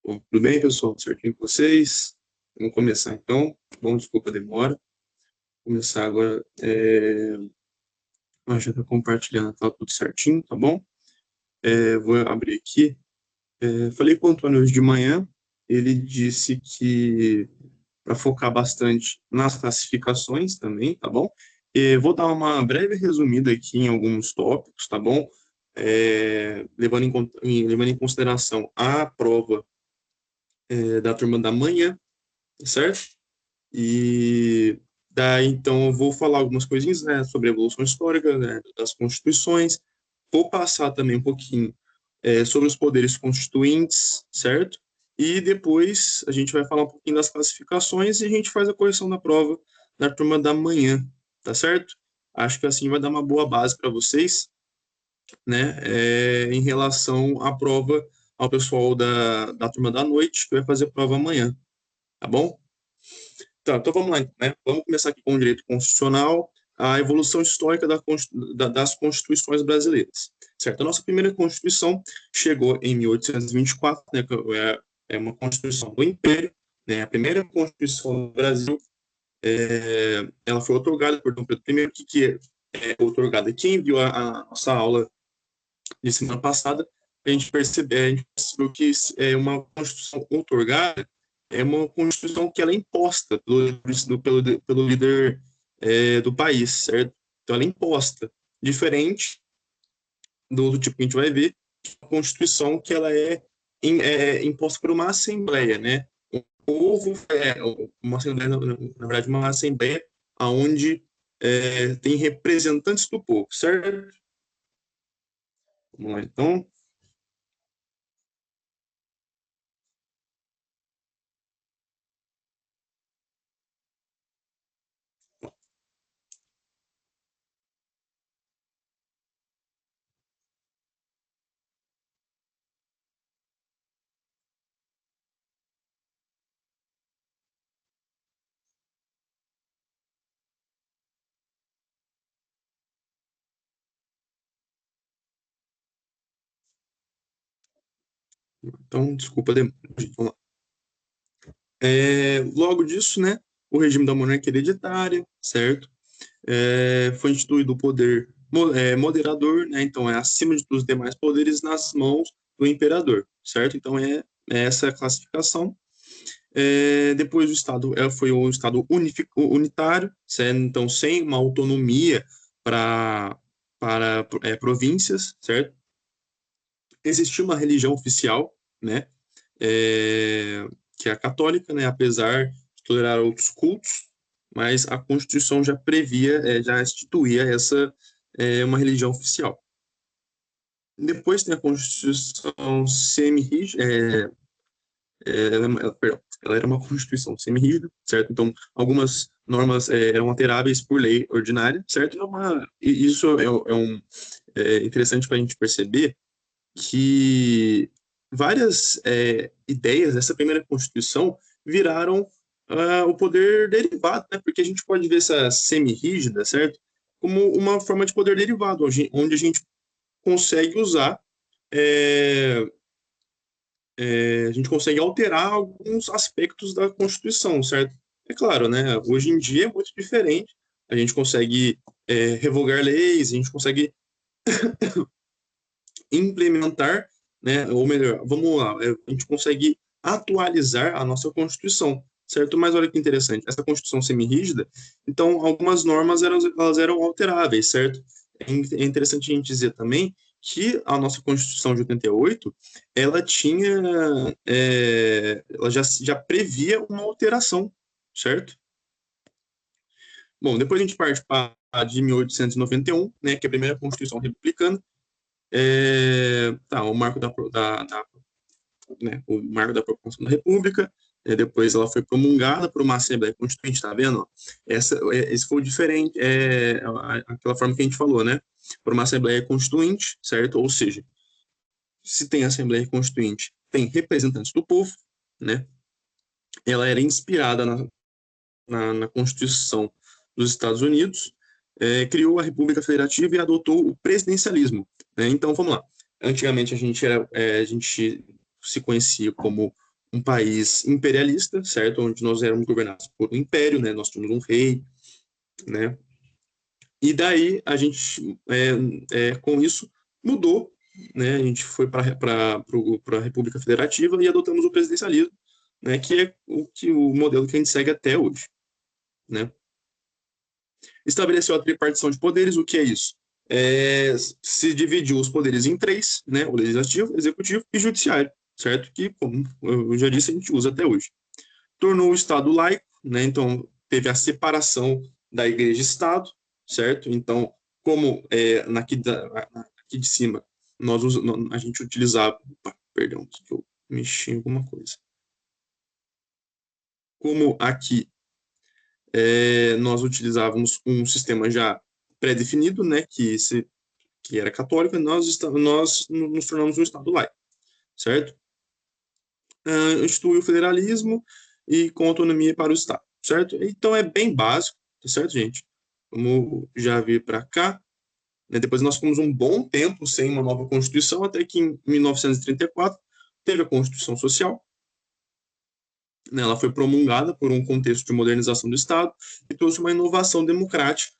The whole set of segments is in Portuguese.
Bom, tudo bem, pessoal? Tudo certinho com vocês? Vamos começar então. Bom, desculpa a demora. Vou começar agora. Já está compartilhando, tá tudo certinho, tá bom? Vou abrir aqui. Falei com o Antônio hoje de manhã. Ele disse que para focar bastante nas classificações também, tá bom? Vou dar uma breve resumida aqui em alguns tópicos, tá bom? Levando em consideração a prova da turma da manhã, tá certo? E daí, então, eu vou falar algumas coisinhas, né, sobre a evolução histórica, né, das constituições. Vou passar também um pouquinho sobre os poderes constituintes, certo? E depois a gente vai falar um pouquinho das classificações e a gente faz a correção da prova na turma da manhã, tá certo? Acho que assim vai dar uma boa base para vocês, né, em relação à prova ao pessoal da turma da noite, que vai fazer a prova amanhã, tá bom? Tá, então vamos lá, né? Vamos começar aqui com o direito constitucional, a evolução histórica das constituições brasileiras, certo? A nossa primeira constituição chegou em 1824, né, que é uma constituição do Império, né? A primeira constituição do Brasil, ela foi otorgada por Dom Pedro I, que é otorgada. Quem viu a nossa aula de semana passada, a gente percebeu que uma constituição otorgada é uma constituição que ela é imposta pelo líder do país, certo? Então ela é imposta, diferente do tipo que a gente vai ver, a constituição que ela é imposta por uma assembleia, né? O povo uma assembleia, na verdade, uma assembleia onde tem representantes do povo, certo? Vamos lá, então. Então, desculpa a demora. Vamos lá. Logo disso, né, o regime da monarquia hereditária, certo? Foi instituído o poder moderador, né? Então é acima de todos os demais poderes nas mãos do imperador, certo? Então é essa a classificação. Depois o Estado foi um Estado unitário, certo? Então sem uma autonomia para províncias, certo? Existia uma religião oficial, né? é, que é a católica, né, apesar de tolerar outros cultos, mas a Constituição já previa, já instituía essa uma religião oficial. Depois tem a Constituição semi-rígida, perdão, ela era uma Constituição semi-rígida, certo? Então, algumas normas eram alteráveis por lei ordinária, certo? E isso interessante para a gente perceber que várias ideias dessa primeira Constituição viraram o poder derivado, né? Porque a gente pode ver essa semi-rígida, certo? Como uma forma de poder derivado, onde a gente consegue usar, é, a gente consegue alterar alguns aspectos da Constituição, certo? É claro, né? Hoje em dia é muito diferente. A gente consegue revogar leis, a gente consegue implementar, né? Ou melhor, vamos lá, a gente consegue atualizar a nossa Constituição, certo? Mas olha que interessante, essa Constituição semi-rígida, então algumas normas elas eram alteráveis, certo? É interessante a gente dizer também que a nossa Constituição de 88, ela tinha, ela já previa uma alteração, certo? Bom, depois a gente parte para a de 1891, né, que é a primeira Constituição republicana. O marco né, o marco da proclamação da República. Depois ela foi promulgada por uma Assembleia Constituinte, tá vendo? Esse foi diferente, aquela forma que a gente falou, né? Por uma Assembleia Constituinte, certo? Ou seja, se tem Assembleia Constituinte, tem representantes do povo, né? Ela era inspirada na Constituição dos Estados Unidos, criou a República Federativa e adotou o presidencialismo, né? Então, vamos lá. Antigamente a gente se conhecia como um país imperialista, certo? Onde nós éramos governados por um império, né? Nós tínhamos um rei, né? E daí a gente, com isso, mudou, né? A gente foi para a República Federativa e adotamos o presidencialismo, né? Que é o modelo que a gente segue até hoje, né? Estabeleceu a tripartição de poderes. O que é isso? Se dividiu os poderes em três, né? O legislativo, executivo e judiciário, certo? Que, como eu já disse, a gente usa até hoje. Tornou o Estado laico, né? Então, teve a separação da igreja e Estado, certo? Então, como aqui de cima, a gente utilizava... Opa, perdão, eu mexi em alguma coisa. Como aqui nós utilizávamos um sistema já pré-definido, né, que era católico, nós nos tornamos um Estado laico, certo? Instituiu o federalismo e com autonomia para o Estado, certo? Então é bem básico, tá certo, gente? Vamos já vir para cá. Né? Depois nós ficamos um bom tempo sem uma nova Constituição, até que em 1934 teve a Constituição Social. Né? Ela foi promulgada por um contexto de modernização do Estado e trouxe uma inovação democrática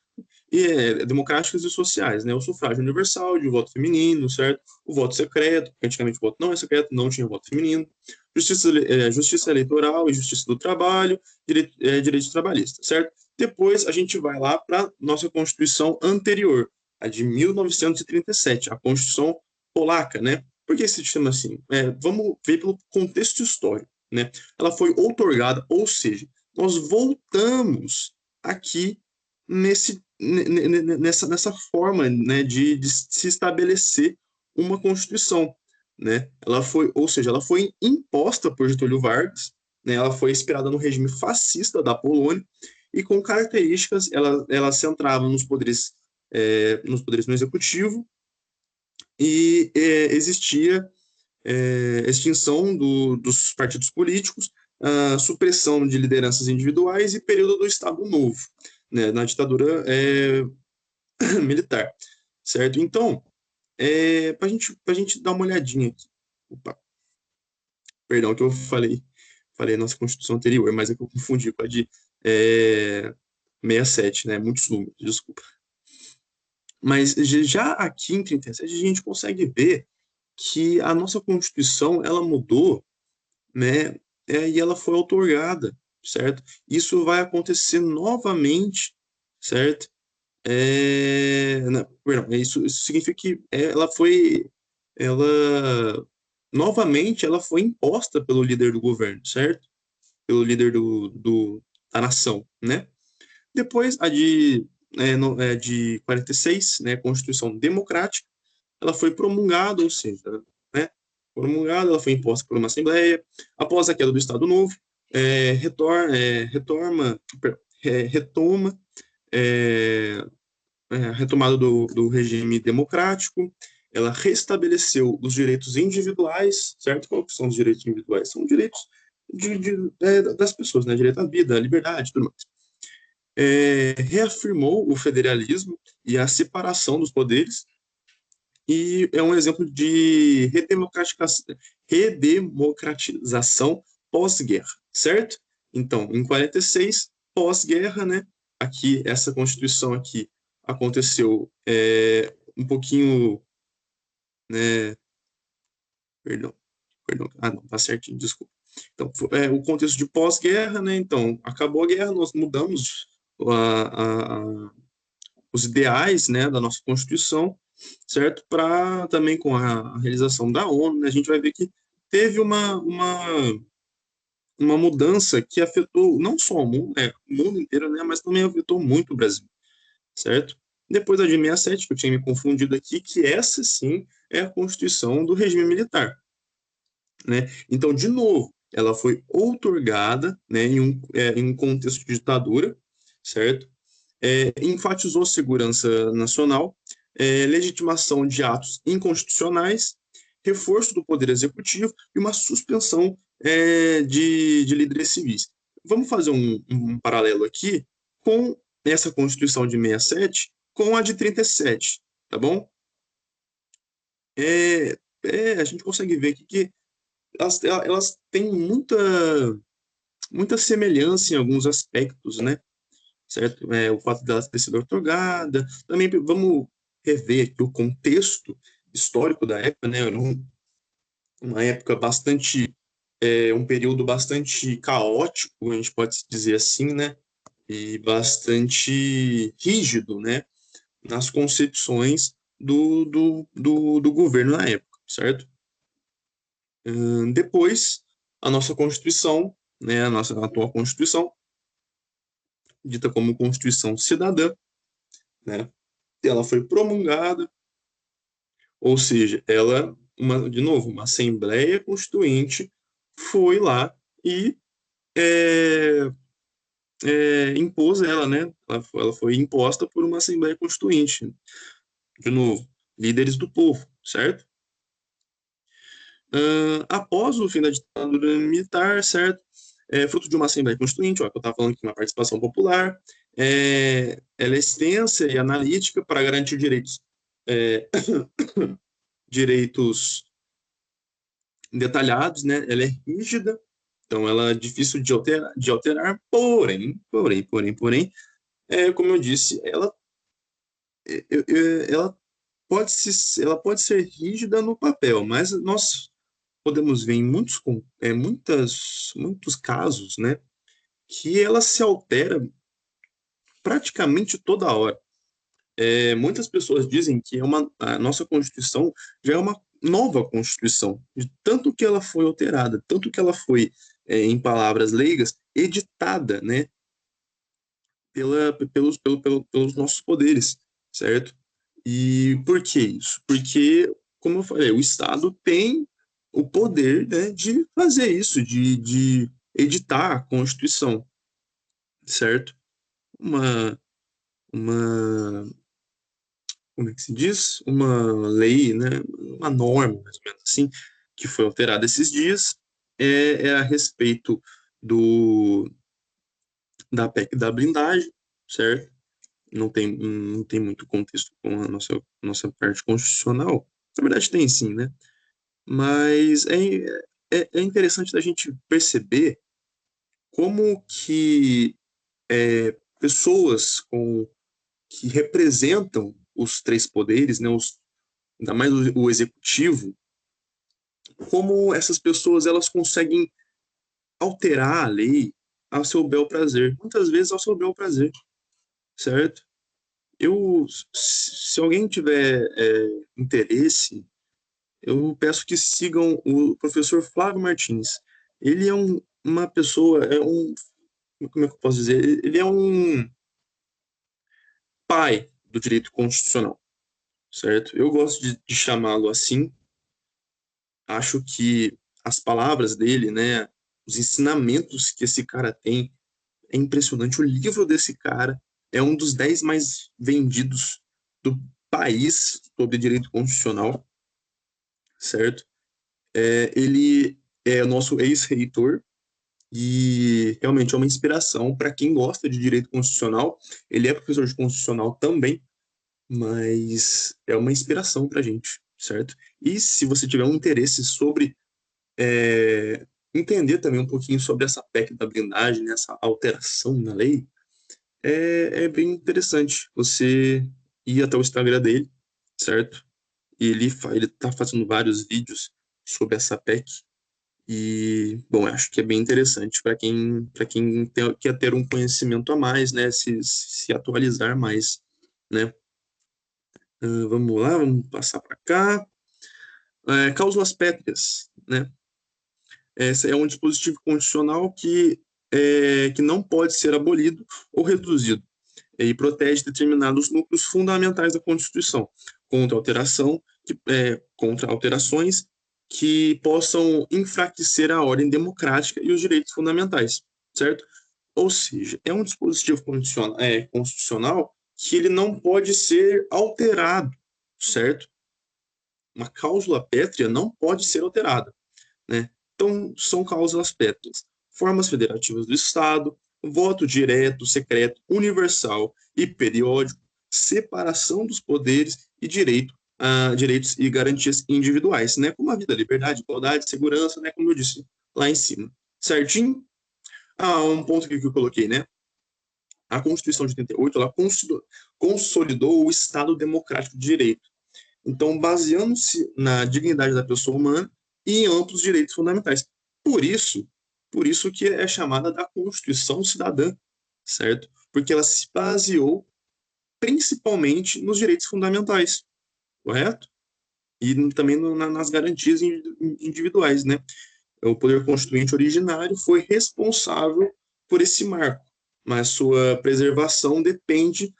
democráticas e sociais, né? O sufrágio universal, de voto feminino, certo? O voto secreto, porque antigamente o voto não é secreto, não tinha voto feminino, justiça eleitoral e justiça do trabalho, direito trabalhista, certo? Depois a gente vai lá para nossa Constituição anterior, a de 1937, a Constituição polaca, né? Por que se chama assim? Vamos ver pelo contexto histórico, né? Ela foi outorgada, ou seja, nós voltamos aqui nessa forma, né, de se estabelecer uma Constituição, né? Ou seja, ela foi imposta por Getúlio Vargas, né? Ela foi inspirada no regime fascista da Polônia e com características, ela centrava nos poderes no executivo e existia extinção dos partidos políticos, supressão de lideranças individuais e período do Estado Novo, né, na ditadura militar, certo? Então, para gente dar uma olhadinha aqui. Opa, perdão que eu falei nossa Constituição anterior, mas é que eu confundi com a de 67, né? Muitos números, desculpa. Mas já aqui em 37 a gente consegue ver que a nossa Constituição ela mudou, né? E ela foi outorgada, certo? Isso vai acontecer novamente, certo? Não, perdão, isso significa que ela, novamente, ela foi imposta pelo líder do governo, certo? Pelo líder da nação, né? Depois, de 46, né, Constituição Democrática, ela foi promulgada, ou seja, né, promulgada, ela foi imposta por uma Assembleia. Após a queda do Estado Novo, retoma a retomada do regime democrático, ela restabeleceu os direitos individuais, certo? Qual que são os direitos individuais? São direitos das pessoas, né? Direito à vida, à liberdade, tudo mais. Reafirmou o federalismo e a separação dos poderes, e é um exemplo de redemocratização pós-guerra, certo? Então, em 46, pós-guerra, né? Aqui, essa Constituição aqui aconteceu um pouquinho, né? Perdão, perdão. Ah, não, tá certinho, desculpa. Então, o contexto de pós-guerra, né? Então, acabou a guerra, nós mudamos os ideais, né, da nossa Constituição, certo? Para também com a realização da ONU, né, a gente vai ver que teve uma mudança que afetou não só o mundo inteiro, né, mas também afetou muito o Brasil, certo? Depois da de 67, que eu tinha me confundido aqui, que essa sim é a Constituição do regime militar, né? Então, de novo, ela foi outorgada, né, em um contexto de ditadura, certo? Enfatizou segurança nacional, legitimação de atos inconstitucionais, reforço do poder executivo e uma suspensão de líderes civis. Vamos fazer um paralelo aqui com essa Constituição de 67 com a de 37, tá bom? A gente consegue ver aqui que elas têm muita semelhança em alguns aspectos, né? Certo? O fato dela ter sido otorgada. Também vamos rever aqui o contexto histórico da época, né? Uma época bastante, um período bastante caótico, a gente pode dizer assim, né? E bastante rígido, né? Nas concepções do governo na época, certo? Depois, a nossa Constituição, né? A nossa atual Constituição, dita como Constituição Cidadã, né? Ela foi promulgada, ou seja, de novo, uma Assembleia Constituinte foi lá e é, impôs ela, né? Ela foi imposta por uma Assembleia Constituinte, de novo, líderes do povo, certo? Após o fim da ditadura militar, certo? Fruto de uma Assembleia Constituinte, ó, que eu estava falando aqui, uma participação popular, ela é extensa e analítica para garantir é, direitos detalhados, né? Ela é rígida, então ela é difícil de alterar, porém, como eu disse, ela ela pode ser rígida no papel, mas nós podemos ver em muitos casos, né, que ela se altera praticamente toda hora. Muitas pessoas dizem que a nossa Constituição já é uma nova Constituição, de tanto que ela foi alterada, tanto que ela foi, em palavras leigas, editada, né, pelos nossos poderes, certo? E por que isso? Porque, como eu falei, o Estado tem o poder, né, de fazer isso, de editar a Constituição, certo? Uma, uma como é que se diz? Uma lei, né? Uma norma, mais ou menos assim, que foi alterada esses dias, é a respeito do, da PEC da blindagem, certo? Não tem muito contexto com a nossa parte constitucional. Na verdade, tem sim, né? Mas é interessante da gente perceber como que pessoas que representam os três poderes, né, ainda mais o executivo, como essas pessoas elas conseguem alterar a lei ao seu bel prazer, muitas vezes ao seu bel prazer, certo? Se alguém tiver interesse, eu peço que sigam o professor Flávio Martins. Ele é uma pessoa, como é que eu posso dizer? Ele é um pai do direito constitucional, certo? Eu gosto de chamá-lo assim. Acho que as palavras dele, né, os ensinamentos que esse cara tem, é impressionante. O livro desse cara é um dos 10 mais vendidos do país sobre direito constitucional, certo? Ele é o nosso ex-reitor e realmente é uma inspiração para quem gosta de direito constitucional. Ele é professor de constitucional também, mas é uma inspiração para a gente, certo? E se você tiver um interesse sobre entender também um pouquinho sobre essa PEC da blindagem, né, essa alteração na lei, é bem interessante você ir até o Instagram dele, certo? E ele tá fazendo vários vídeos sobre essa PEC. E, bom, acho que é bem interessante para quem quer ter um conhecimento a mais, né? Se atualizar mais, né? Vamos lá, vamos passar para cá. Cláusulas pétreas, né? Esse é um dispositivo constitucional que não pode ser abolido ou reduzido e protege determinados núcleos fundamentais da Constituição contra alterações que possam enfraquecer a ordem democrática e os direitos fundamentais, certo? Ou seja, é um dispositivo constitucional que ele não pode ser alterado, certo? Uma cláusula pétrea não pode ser alterada, né? Então, são cláusulas pétreas. Formas federativas do Estado, voto direto, secreto, universal e periódico, separação dos poderes e direitos e garantias individuais, né? Como a vida, liberdade, igualdade, segurança, né? Como eu disse lá em cima. Certinho? Um ponto aqui que eu coloquei, né? A Constituição de 88, ela consolidou o Estado democrático de direito. Então, baseando-se na dignidade da pessoa humana e em amplos direitos fundamentais. Por isso, por isso que é chamada da Constituição Cidadã, certo? Porque ela se baseou principalmente nos direitos fundamentais, correto? E também nas garantias individuais, né? O poder constituinte originário foi responsável por esse marco, mas sua preservação depende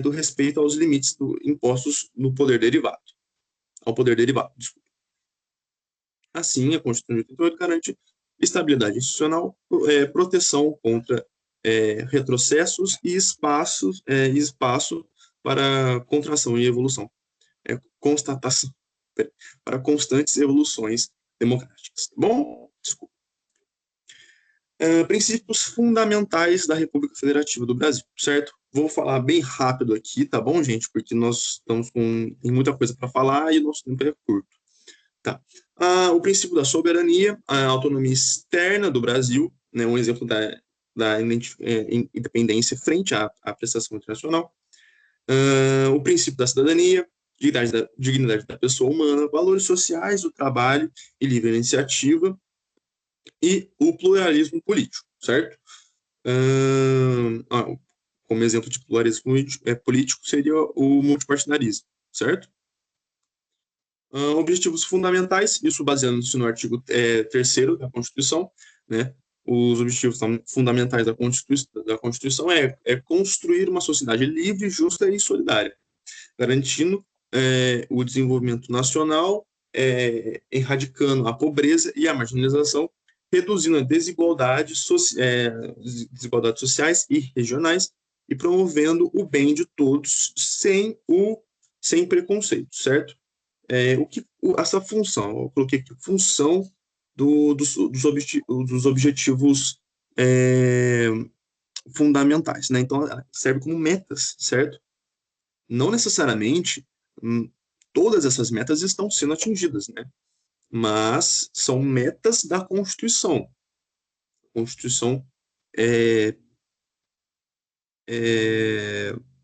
do respeito aos limites impostos no poder derivado, ao poder derivado. Desculpa. Assim, a Constituição de 88 garante estabilidade institucional, proteção contra retrocessos e espaço para contração e evolução, constatação, para constantes evoluções democráticas. Bom, desculpa. Princípios fundamentais da República Federativa do Brasil, certo? Vou falar bem rápido aqui, tá bom, gente? Porque nós tem muita coisa para falar e o nosso tempo é curto. Tá. O princípio da soberania, a autonomia externa do Brasil, né, um exemplo da independência frente à prestação internacional. O princípio da cidadania, dignidade da pessoa humana, valores sociais do trabalho e livre iniciativa, e o pluralismo político, certo? Como exemplo de pluralismo político seria o multipartidarismo, certo? Objetivos fundamentais, isso baseando-se no artigo 3º da Constituição, né? Os objetivos fundamentais da Constituição é construir uma sociedade livre, justa e solidária, garantindo o desenvolvimento nacional, erradicando a pobreza e a marginalização, reduzindo a desigualdades sociais e regionais e promovendo o bem de todos sem preconceito, certo? Essa função, eu coloquei aqui, função dos objetivos fundamentais, né? Então, serve como metas, certo? Não necessariamente todas essas metas estão sendo atingidas, né? Mas são metas da Constituição. A Constituição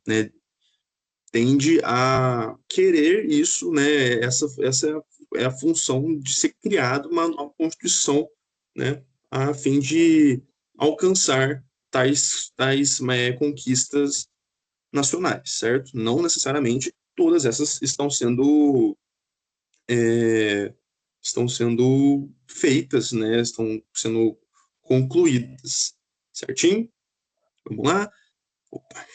né, tende a querer isso, né? Essa é a função de ser criada uma nova Constituição, né? A fim de alcançar tais conquistas nacionais, certo? Não necessariamente todas essas estão sendo feitas, né? Estão sendo concluídas, certinho? Vamos lá? Opa.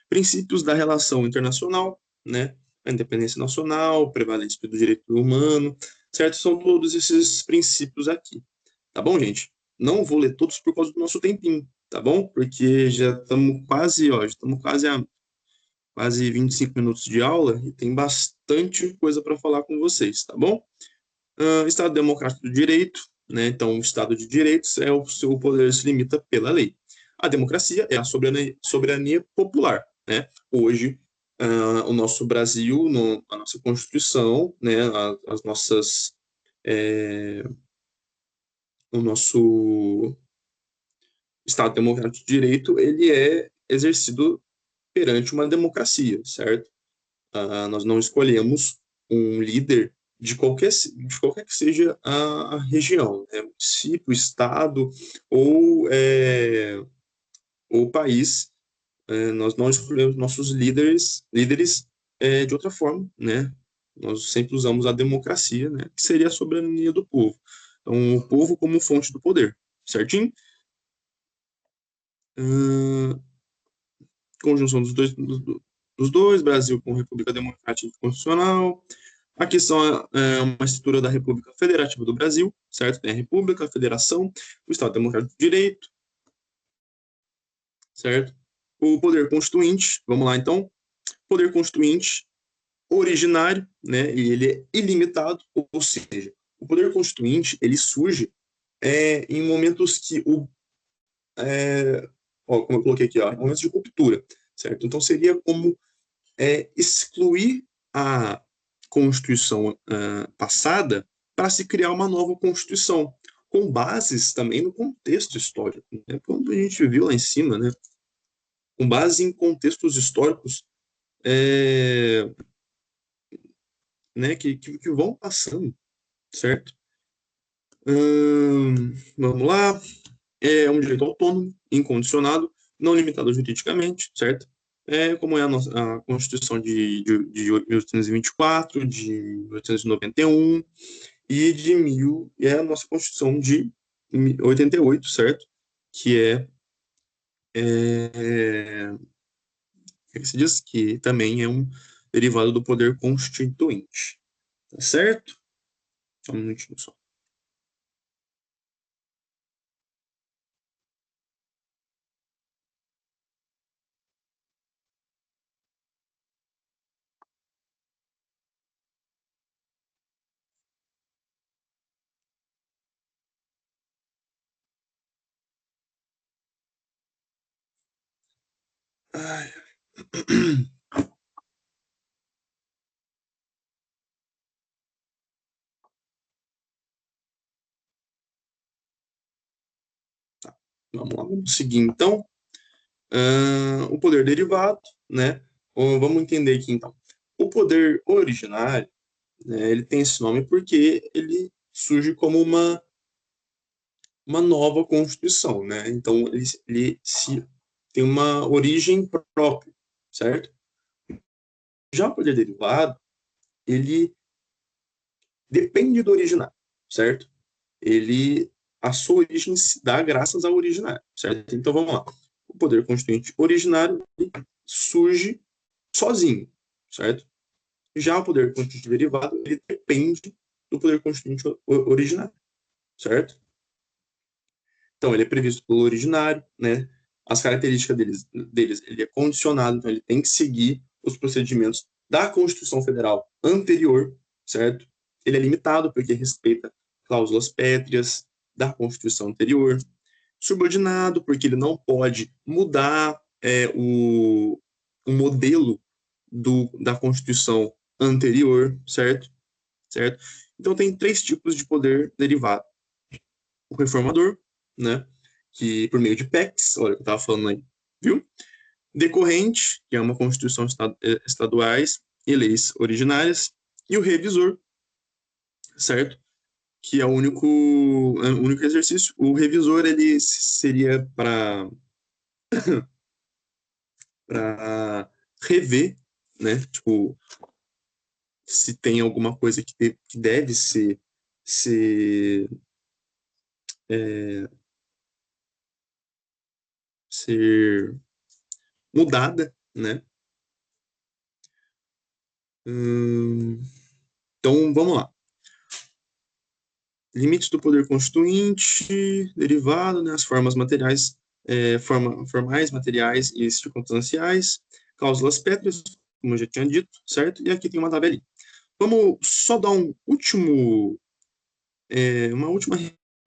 Princípios da relação internacional, né? A independência nacional, prevalência do direito humano, certo? São todos esses princípios aqui, tá bom, gente? Não vou ler todos por causa do nosso tempinho, tá bom? Porque já estamos quase quase 25 minutos de aula e tem bastante coisa para falar com vocês, tá bom? Estado Democrático do Direito, né? Então, o Estado de Direitos é o seu poder se limita pela lei. A democracia é a soberania popular, né? Hoje, o nosso Brasil, a nossa Constituição, né? As nossas, o nosso Estado Democrático de Direito, ele é exercido perante uma democracia, certo? Nós não escolhemos um líder de qualquer que seja a região, né? Município, estado ou país. Nós não escolhemos nossos líderes de outra forma, né? Nós sempre usamos a democracia, né? Que seria a soberania do povo. Então, o povo como fonte do poder, certinho? Uh, Conjunção dos dois, Brasil com República Democrática e Constitucional. Aqui são uma estrutura da República Federativa do Brasil, certo? Tem a República, a Federação, o Estado Democrático de Direito, certo? O poder constituinte, vamos lá então. Poder constituinte originário, né? E ele é ilimitado, ou seja, o poder constituinte ele surge em momentos que como eu coloquei aqui, ó, em momentos de ruptura, certo? Então seria como excluir a Constituição passada para se criar uma nova Constituição, com bases também no contexto histórico, né? Como a gente viu lá em cima, né? Com base em contextos históricos né? que vão passando, certo? Vamos lá. É um direito autônomo, incondicionado, não limitado juridicamente, certo? Como é a Constituição de 1824, de 1891 e de a nossa Constituição de 88, certo? Que que se diz que também é um derivado do poder constituinte, tá certo? Só um minutinho só. Ai. Vamos lá, vamos seguir então. O poder derivado, né? Vamos entender aqui então. O poder originário, né, ele tem esse nome porque ele surge como uma nova Constituição, né? Então tem uma origem própria, certo? Já o poder derivado, ele depende do originário, certo? A sua origem se dá graças ao originário, certo? Então vamos lá. O poder constituinte originário surge sozinho, certo? Já o poder constituinte derivado, ele depende do poder constituinte originário, certo? Então, ele é previsto pelo originário, né? As características deles, ele é condicionado, então ele tem que seguir os procedimentos da Constituição Federal anterior, certo? Ele é limitado porque respeita cláusulas pétreas da Constituição anterior. Subordinado porque ele não pode mudar o modelo da Constituição anterior, certo? Certo? Então tem três tipos de poder derivado. O reformador, né? Que por meio de PECs, olha o que eu estava falando aí, viu? Decorrente, que é uma Constituição estaduais e leis originárias, e o revisor, certo? Que é o único exercício. O revisor ele seria para rever, né? Tipo, se tem alguma coisa que deve ser, é, ser mudada, né? Então, vamos lá. Limites do poder constituinte, derivado, né? As formas materiais, formais, materiais e circunstanciais. cláusulas pétreas, como eu já tinha dito, certo? E aqui tem uma tabelinha. Vamos só dar uma última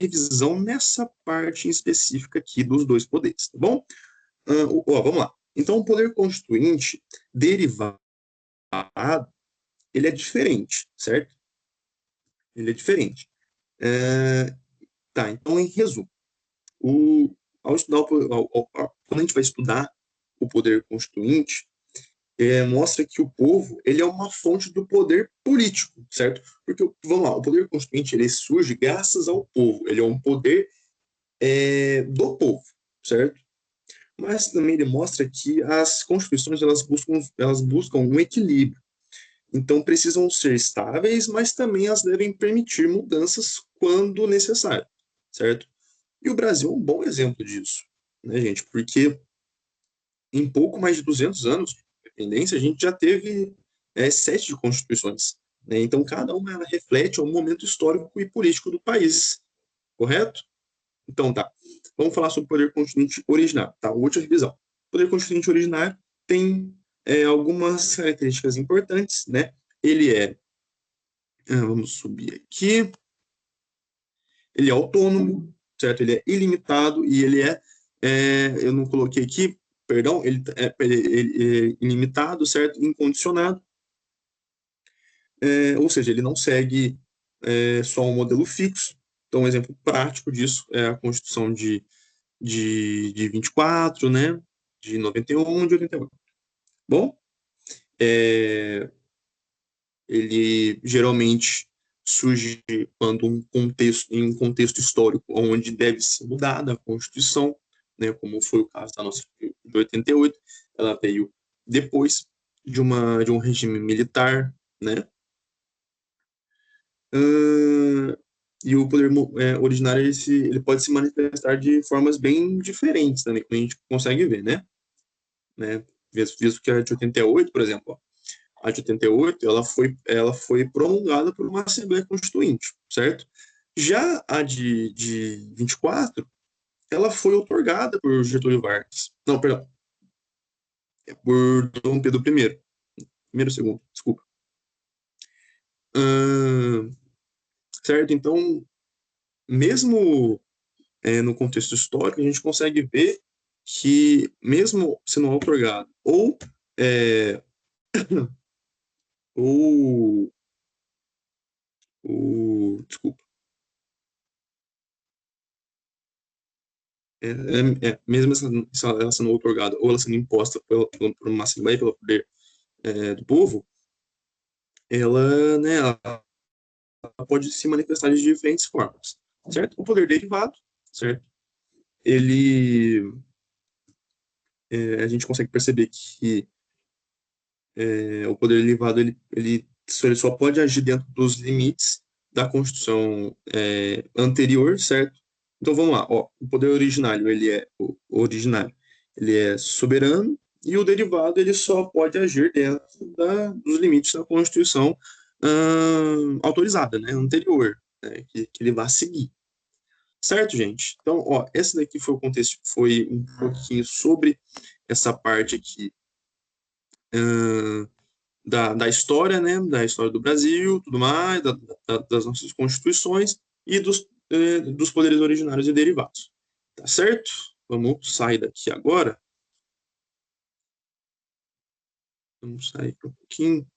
revisão nessa parte em específica aqui dos dois poderes, tá bom? Vamos lá. Então, o poder constituinte derivado, ele é diferente, certo? Ele é diferente. Tá, então, em resumo, ao estudar quando a gente vai estudar o poder constituinte, mostra que o povo ele é uma fonte do poder político, certo? Porque, vamos lá, o poder constituinte ele surge graças ao povo, ele é um poder do povo, certo? Mas também ele mostra que as constituições elas buscam um equilíbrio. Então precisam ser estáveis, mas também elas devem permitir mudanças quando necessário, certo? E o Brasil é um bom exemplo disso, né, gente? Porque em pouco mais de 200 anos de independência, a gente já teve 7 constituições, né? Então cada uma ela reflete o momento histórico e político do país, correto? Então, tá. Vamos falar sobre o poder constituinte originário, tá? Última revisão. O poder constituinte originário tem algumas características importantes, né? Ele vamos subir aqui, ele é autônomo, certo? Ele é ilimitado e ele eu não coloquei aqui, perdão, ele é ilimitado, certo? Incondicionado, ou seja, ele não segue só um modelo fixo. Então, um exemplo prático disso é a Constituição de 24, né? De 91, de 88. Bom, ele geralmente surge quando em um contexto histórico onde deve ser mudada a Constituição, né? Como foi o caso da nossa de 88, ela veio depois de um regime militar, né? E o poder originário ele pode se manifestar de formas bem diferentes, né? Como a gente consegue ver, né? Visto que a de 88, por exemplo, ó, a de 88, ela foi promulgada por uma Assembleia Constituinte, certo? Já a de 24, ela foi otorgada por Getúlio Vargas. Não, perdão, por Dom Pedro I. Primeiro, segundo, desculpa. Certo? Então, mesmo no contexto histórico, a gente consegue ver que, mesmo sendo otorgado, é, ou, desculpa, mesmo ela sendo otorgada ou ela sendo imposta por uma Assembleia, pelo poder do povo, ela pode se manifestar de diferentes formas, certo? O poder derivado, certo? Ele, a gente consegue perceber que o poder derivado ele só pode agir dentro dos limites da Constituição anterior, certo? Então vamos lá, ó, o poder originário o originário, ele é soberano e o derivado ele só pode agir dentro dos limites da Constituição autorizada, né, anterior, né, que ele vai seguir. Certo, gente? Então, ó, esse daqui foi o contexto, foi um pouquinho sobre essa parte aqui da história, né, da história do Brasil, tudo mais, das nossas constituições e dos poderes originários e derivados. Tá certo? Vamos sair daqui agora. Vamos sair aqui um pouquinho.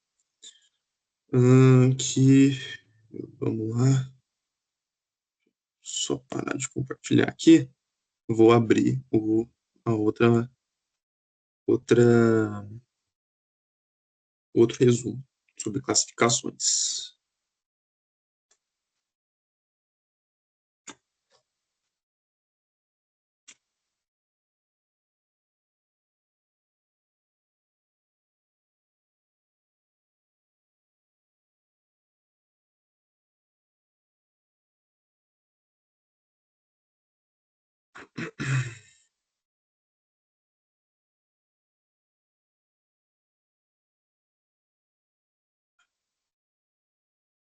Aqui, vamos lá. Só parar de compartilhar aqui. Vou abrir a outra, outro resumo sobre classificações.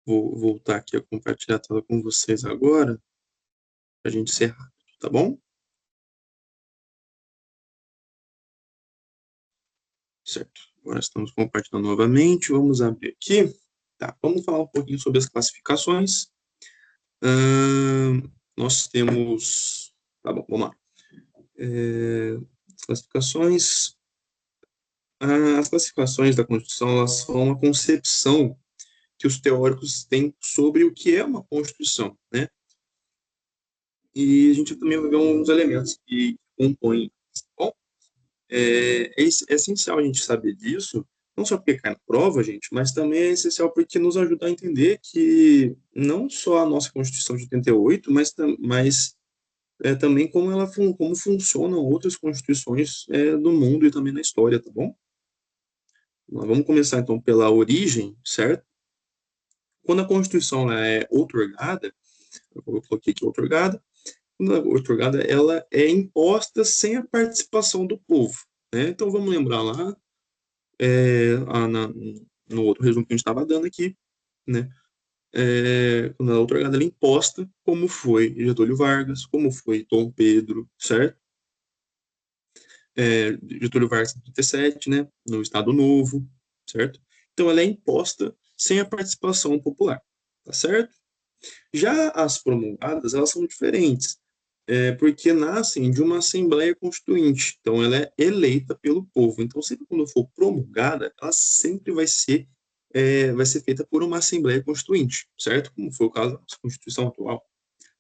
Vou voltar aqui a compartilhar a tela com vocês agora, para a gente encerrar, tá bom? certo. Agora estamos compartilhando novamente. Vamos abrir aqui. Tá, vamos falar um pouquinho sobre as classificações. Nós temos. Tá bom, vamos lá. As classificações. As classificações da Constituição, elas são uma concepção que os teóricos têm sobre o que é uma Constituição, né? E a gente também vai ver uns elementos que compõem. Bom, é essencial a gente saber disso, não só porque cai na prova, gente, mas também é essencial porque nos ajuda a entender que não só a nossa Constituição de 88, mas também como funcionam outras constituições do mundo e também na história, tá bom? Vamos começar então pela origem, certo? Quando a Constituição ela é outorgada, eu coloquei aqui outorgada, quando ela é outorgada, ela é imposta sem a participação do povo, né? Então vamos lembrar lá, no outro resumo que a gente estava dando aqui, né? Quando ela é outorgada, ela é imposta, como foi Getúlio Vargas, como foi Dom Pedro, certo? Getúlio Vargas em 37, né? No Estado Novo, certo? Então ela é imposta sem a participação popular, tá certo? Já as promulgadas, elas são diferentes, porque nascem de uma Assembleia Constituinte. Então, ela é eleita pelo povo. Então, sempre quando for promulgada, ela sempre vai ser feita por uma Assembleia Constituinte, certo? Como foi o caso da Constituição atual,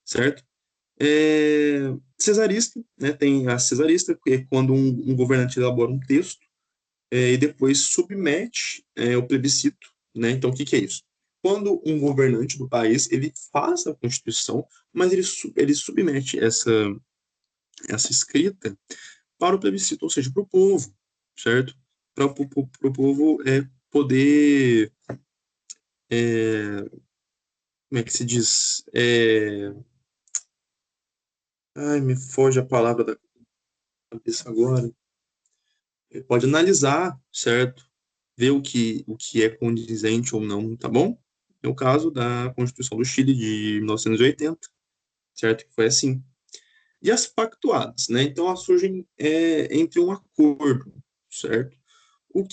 certo? Cesarista, né? Tem a cesarista, que é quando um governante elabora um texto e depois submete o plebiscito, né? Então, o que é isso? Quando um governante do país ele faz a Constituição, mas ele submete essa escrita para o plebiscito, ou seja, para o povo, certo? Para o povo poder, como é que se diz? Ai, me foge a palavra da cabeça agora. Pode analisar, certo? Ver o que é condizente ou não, tá bom? É o caso da Constituição do Chile de 1980, certo? Que foi assim. E as pactuadas, né? Então, elas surgem entre um acordo, certo? Eu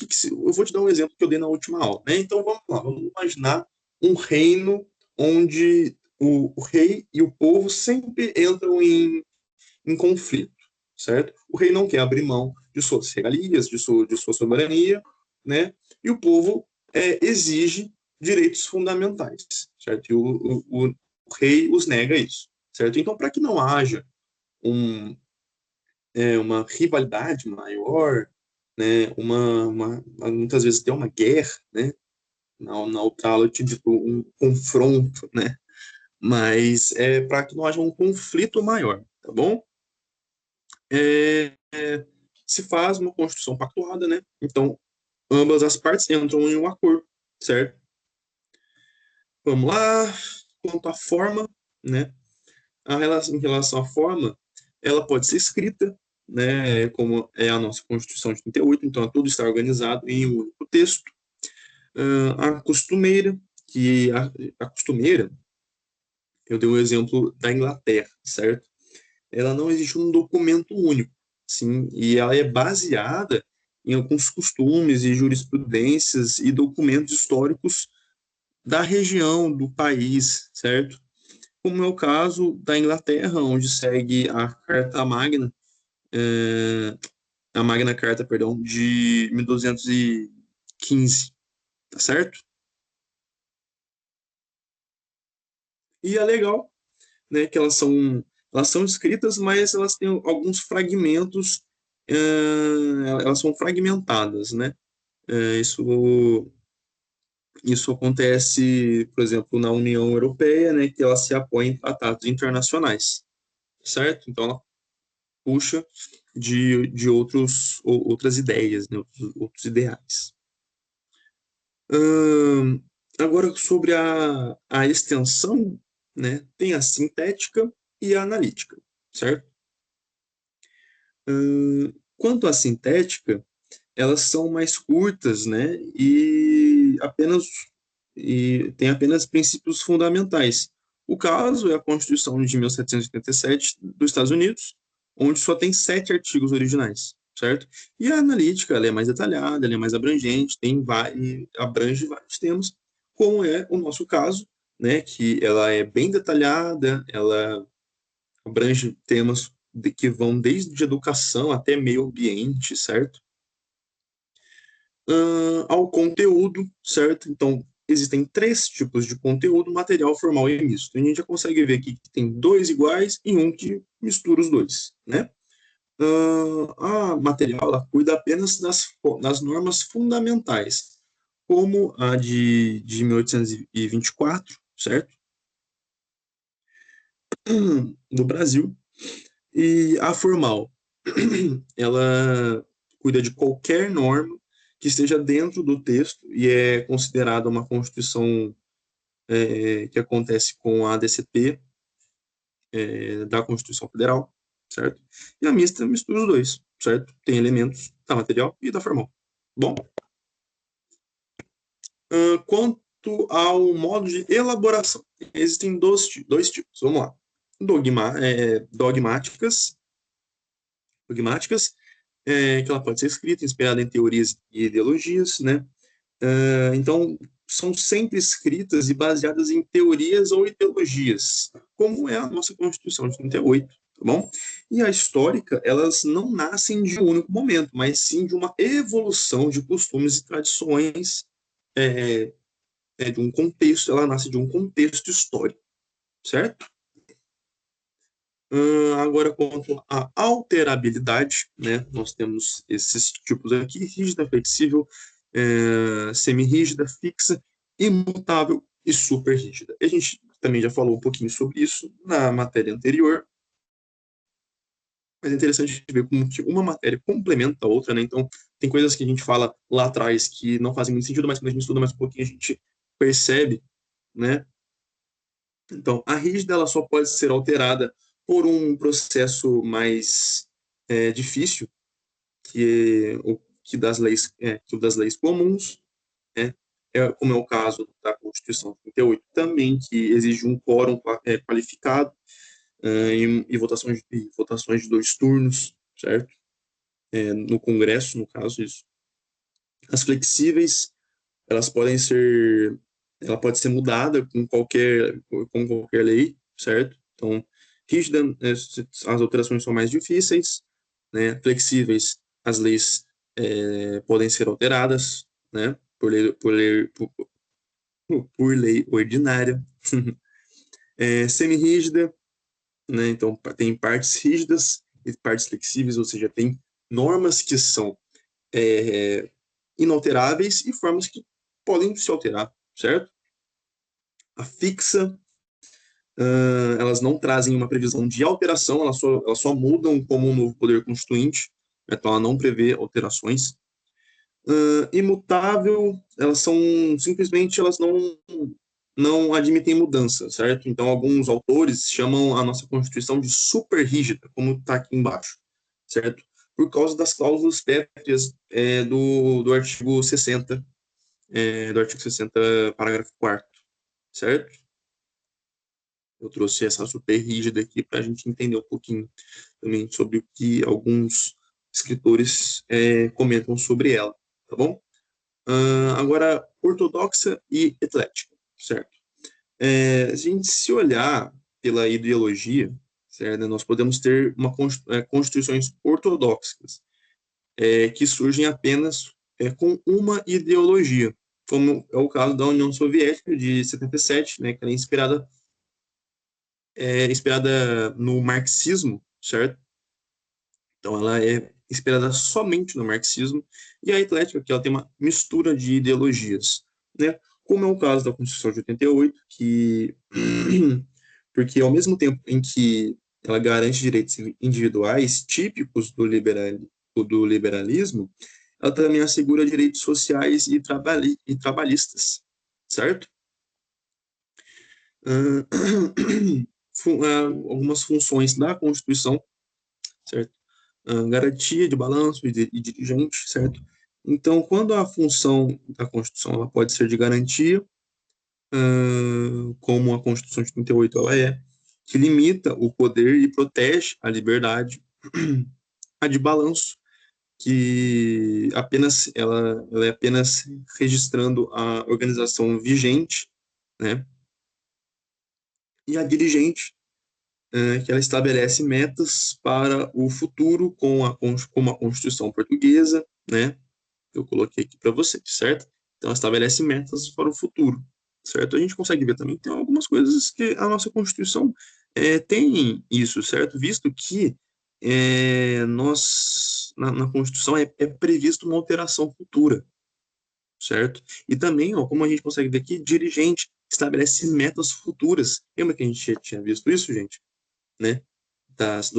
vou te dar um exemplo que eu dei na última aula, né? Então, vamos lá, vamos imaginar um reino onde o rei e o povo sempre entram em conflito, certo? O rei não quer abrir mão de suas regalias, de sua soberania, né? E o povo exige direitos fundamentais, certo? E o rei os nega isso, certo? Então, para que não haja uma rivalidade maior, né? Muitas vezes tem uma guerra, né? Na outra aula eu te digo um confronto, né? Mas para que não haja um conflito maior, tá bom? Se faz uma Constituição pactuada, né? Então, ambas as partes entram em um acordo, certo? Vamos lá. Quanto à forma, né? Em relação à forma, ela pode ser escrita, né? Como é a nossa Constituição de 38, então tudo está organizado em um único texto. A costumeira, que a costumeira, eu dei um exemplo da Inglaterra, certo? Ela não existe um documento único, sim, e ela é baseada em alguns costumes e jurisprudências e documentos históricos da região, do país, certo? Como é o caso da Inglaterra, onde segue a Magna Carta, perdão, de 1215, tá certo? E é legal, né, que elas são escritas, mas elas têm alguns fragmentos, elas são fragmentadas, né? Isso acontece, por exemplo, na União Europeia, né, que ela se apoia em tratados internacionais, certo? Então, ela puxa de outras ideias, né, outros ideais. Agora, sobre a extensão, né, tem a sintética e a analítica, certo? Quanto à sintética, elas são mais curtas, né, e tem apenas princípios fundamentais. O caso é a Constituição de 1787 dos Estados Unidos, onde só tem 7 artigos originais, certo? E a analítica, ela é mais detalhada, ela é mais abrangente, e abrange vários temas, como é o nosso caso, né, que ela é bem detalhada, ela abrange temas que vão desde educação até meio ambiente, certo? Ao conteúdo, certo? Então, existem três tipos de conteúdo: material, formal e misto. A gente já consegue ver aqui que tem dois iguais e um que mistura os dois, né? A material, ela cuida apenas das normas fundamentais, como a de 1824, certo? No Brasil. E a formal, ela cuida de qualquer norma que esteja dentro do texto e é considerada uma constituição que acontece com a ADCP da Constituição Federal, certo? E a mista mistura os dois, certo? Tem elementos da material e da formal. Bom, quanto ao modo de elaboração, existem dois tipos. Vamos lá. Dogmáticas, dogmáticas que ela pode ser escrita, inspirada em teorias e ideologias, né? Então, são sempre escritas e baseadas em teorias ou ideologias, como é a nossa Constituição de 38, tá bom? E a histórica, elas não nascem de um único momento, mas sim de uma evolução de costumes e tradições, é, de um contexto, ela nasce de um contexto histórico, certo? Agora, quanto à alterabilidade, né, nós temos esses tipos aqui: rígida, flexível, semi-rígida, fixa, imutável e super rígida. A gente também já falou um pouquinho sobre isso na matéria anterior, mas é interessante ver como que uma matéria complementa a outra, né? Então, tem coisas que a gente fala lá atrás que não fazem muito sentido, mas quando a gente estuda mais um pouquinho, a gente percebe, né? Então, a rígida, ela só pode ser alterada por um processo mais difícil que o das leis comuns, né? Como é o caso da Constituição 38 também, que exige um quórum qualificado votações de 2 turnos, certo? No Congresso, no caso, isso. As flexíveis, elas podem ser, ela pode ser mudada com qualquer lei, certo? Então, rígida, as alterações são mais difíceis, né? Flexíveis, as leis podem ser alteradas, né? Por lei ordinária. Semi-rígida, né? Então, tem partes rígidas e partes flexíveis, ou seja, tem normas que são é, inalteráveis e formas que podem se alterar, certo? A fixa, elas não trazem uma previsão de alteração, elas só mudam como um novo poder constituinte, então ela não prevê alterações. Imutável, elas são simplesmente, elas não admitem mudança, certo? Então, alguns autores chamam a nossa Constituição de super rígida, como está aqui embaixo, certo? Por causa das cláusulas pétreas do artigo 60, parágrafo 4º, certo? Eu trouxe essa super rígida aqui para a gente entender um pouquinho também sobre o que alguns escritores comentam sobre ela, tá bom? Agora, ortodoxa e eclética, certo? Se a gente se olhar pela ideologia, certo, nós podemos ter constituições ortodoxas, que surgem apenas com uma ideologia, como é o caso da União Soviética de 77, né, que ela é inspirada no marxismo, certo? Então, ela é inspirada somente no marxismo, e a eclética, que ela tem uma mistura de ideologias, né? Como é o caso da Constituição de 88, porque ao mesmo tempo em que ela garante direitos individuais típicos do liberalismo, ela também assegura direitos sociais e trabalhistas, certo? Algumas funções da Constituição, certo? Garantia de balanço e dirigente, certo? Então, quando a função da Constituição ela pode ser de garantia, como a Constituição de 38 ela que limita o poder e protege a liberdade, a de balanço, que apenas ela é apenas registrando a organização vigente, né? E a dirigente, que ela estabelece metas para o futuro com a Constituição Portuguesa, né? Eu coloquei aqui para vocês, certo? Então, ela estabelece metas para o futuro, certo? A gente consegue ver também que tem algumas coisas que a nossa Constituição tem isso, certo? Visto que na Constituição é previsto uma alteração futura, certo? E também, ó, como a gente consegue ver aqui, dirigente estabelece metas futuras. Lembra que a gente tinha visto isso, gente? Né? Das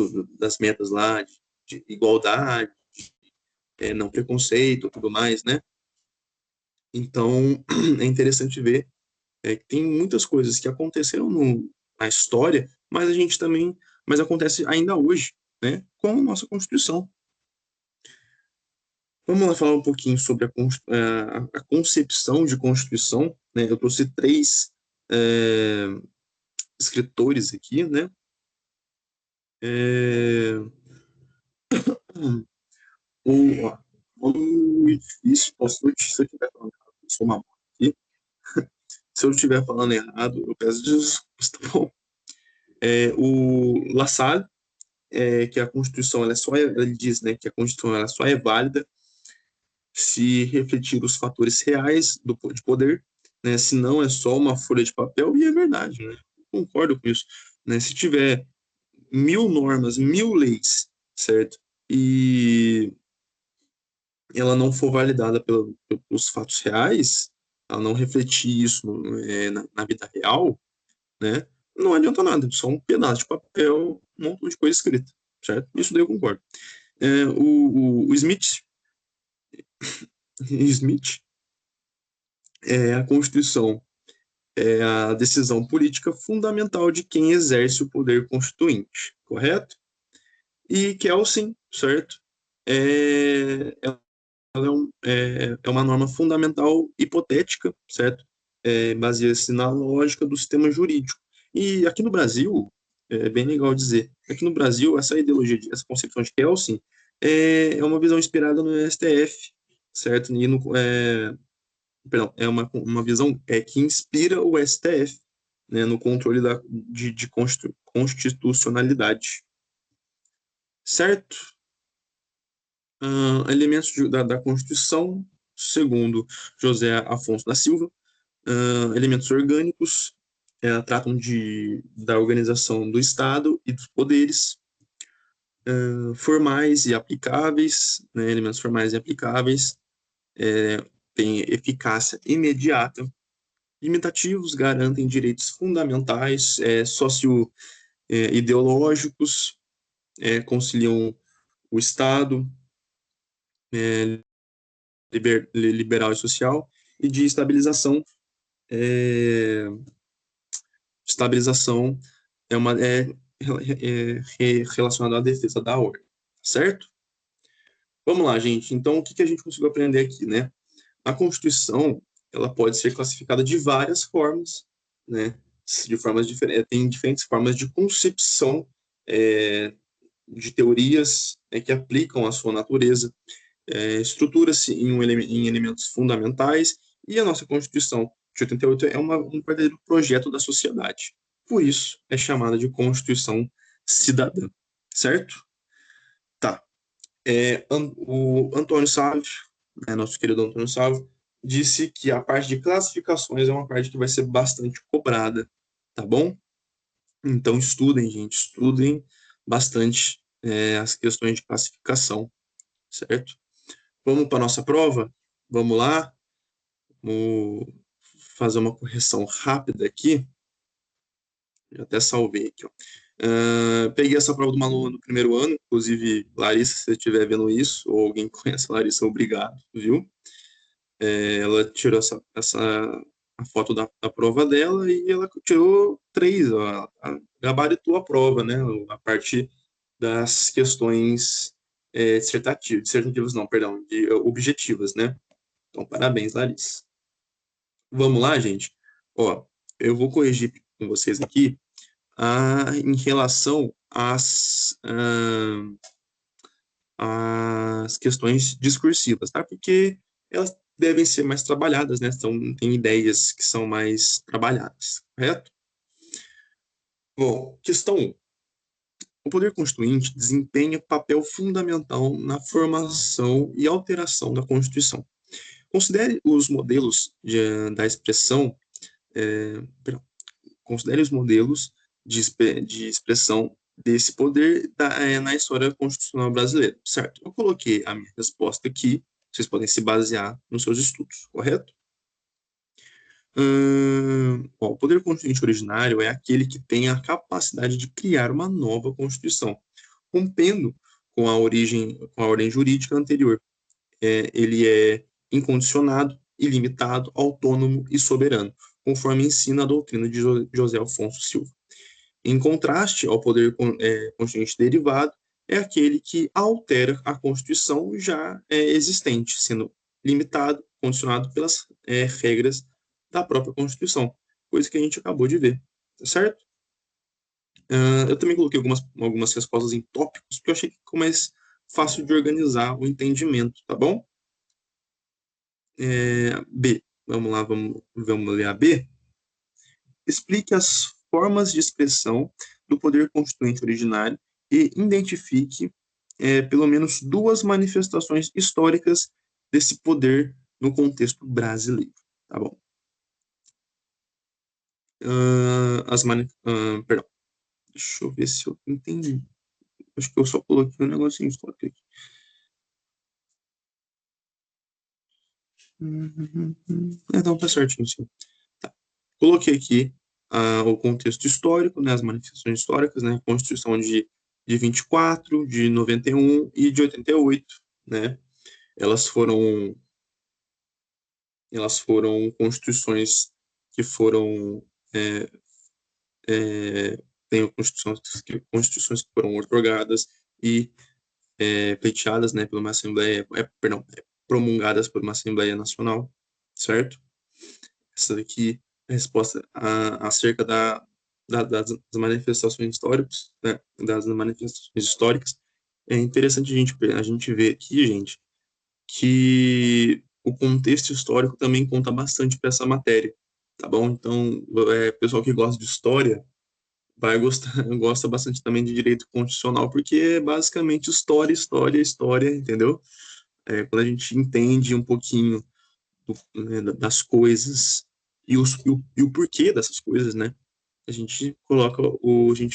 metas lá de igualdade, não preconceito, tudo mais, né? Então, é interessante ver que tem muitas coisas que aconteceram na história, mas a gente também, mas acontece ainda hoje, né? Com a nossa Constituição. Vamos lá falar um pouquinho sobre a concepção de Constituição, né? Eu trouxe três é, escritores aqui, né? É, ó, muito difícil, se eu estiver falando errado, eu sou uma aqui. Se eu estiver falando errado, eu peço desculpas, tá bom? O La Salle, que a Constituição ele diz, né, que a Constituição ela só é válida se refletir os fatores reais de poder, né, se não é só uma folha de papel, e é verdade, né? Eu concordo com isso, né? Se tiver 1000 normas, 1000 leis, certo? E ela não for validada pelos fatos reais, ela não refletir isso na vida real, né? Não adianta nada, só um pedaço de papel, um monte de coisa escrita, certo? Isso daí eu concordo. O Smith, Smith a Constituição é a decisão política fundamental de quem exerce o poder constituinte, correto? E Kelsen, certo? Ela é uma norma fundamental hipotética, certo? Baseia-se na lógica do sistema jurídico. E aqui no Brasil, é bem legal dizer, aqui no Brasil, essa ideologia, essa concepção de Kelsen é uma visão inspirada no STF, certo? E perdão, é uma visão que inspira o STF, né, no controle de constitucionalidade, certo? Elementos da Constituição, segundo José Afonso da Silva, elementos orgânicos, tratam da organização do Estado e dos poderes, formais e aplicáveis, né, elementos formais e aplicáveis, têm eficácia imediata, limitativos, garantem direitos fundamentais, socio-ideológicos, conciliam o Estado liberal e social, e de estabilização relacionada à defesa da ordem, certo? Vamos lá, gente. Então, o que a gente conseguiu aprender aqui, né? A Constituição, ela pode ser classificada de várias formas, né? De formas diferentes, tem diferentes formas de concepção de teorias que aplicam a sua natureza, estrutura-se em elementos fundamentais, e a nossa Constituição de 88 é um verdadeiro projeto da sociedade. Por isso, é chamada de Constituição Cidadã, certo? Tá. O Antônio Salve, nosso querido Antônio Salve, disse que a parte de classificações é uma parte que vai ser bastante cobrada, tá bom? Então, estudem, gente, estudem bastante as questões de classificação, certo? Vamos para a nossa prova? Vamos lá? Vamos fazer uma correção rápida aqui. Já até salvei aqui, ó. Peguei essa prova do Malu no primeiro ano, inclusive, Larissa, se você estiver vendo isso, ou alguém conhece a Larissa, obrigado, viu? Ela tirou a foto da prova dela e ela tirou 3, ó, gabaritou a prova, né? A partir das questões dissertativas, não, perdão, objetivas, né? Então, parabéns, Larissa. Vamos lá, gente? Ó, eu vou corrigir com vocês aqui em relação as questões discursivas, tá? Porque elas devem ser mais trabalhadas, né? Tem ideias que são mais trabalhadas, correto? Bom, questão 1. O poder constituinte desempenha papel fundamental na formação e alteração da Constituição. Considere os modelos da expressão, perdão, considere os modelos de expressão desse poder na história constitucional brasileira, certo? Eu coloquei a minha resposta aqui, vocês podem se basear nos seus estudos, correto? Bom, o poder constituinte originário é aquele que tem a capacidade de criar uma nova Constituição, rompendo com a ordem jurídica anterior. Ele é incondicionado, ilimitado, autônomo e soberano, conforme ensina a doutrina de José Afonso Silva. Em contraste ao poder constituinte derivado, é aquele que altera a Constituição já existente, sendo limitado, condicionado pelas regras da própria Constituição, coisa que a gente acabou de ver, tá certo? Eu também coloquei algumas respostas em tópicos, porque eu achei que ficou mais fácil de organizar o entendimento, tá bom? B, vamos lá, vamos ler a B. Explique as formas de expressão do poder constituinte originário e identifique pelo menos duas manifestações históricas desse poder no contexto brasileiro, tá bom? Perdão, deixa eu ver se eu entendi. Acho que eu só coloquei um negocinho histórico aqui. Então tá certinho, sim. Tá. Coloquei aqui o contexto histórico, né, as manifestações históricas, né, a Constituição de 24, de 91 e de 88, né, elas foram constituições que foram tem constituições que foram outorgadas e pleiteadas, né, por uma Assembleia, promulgadas por uma Assembleia Nacional, certo? Essa daqui é a resposta acerca das manifestações históricas, né, das manifestações históricas. É interessante a gente ver aqui, gente, que o contexto histórico também conta bastante para essa matéria, tá bom? Então, pessoal que gosta de história vai gostar, gosta bastante também de direito constitucional, porque é basicamente história, história, história, entendeu? Quando a gente entende um pouquinho das coisas e o porquê dessas coisas, né? A gente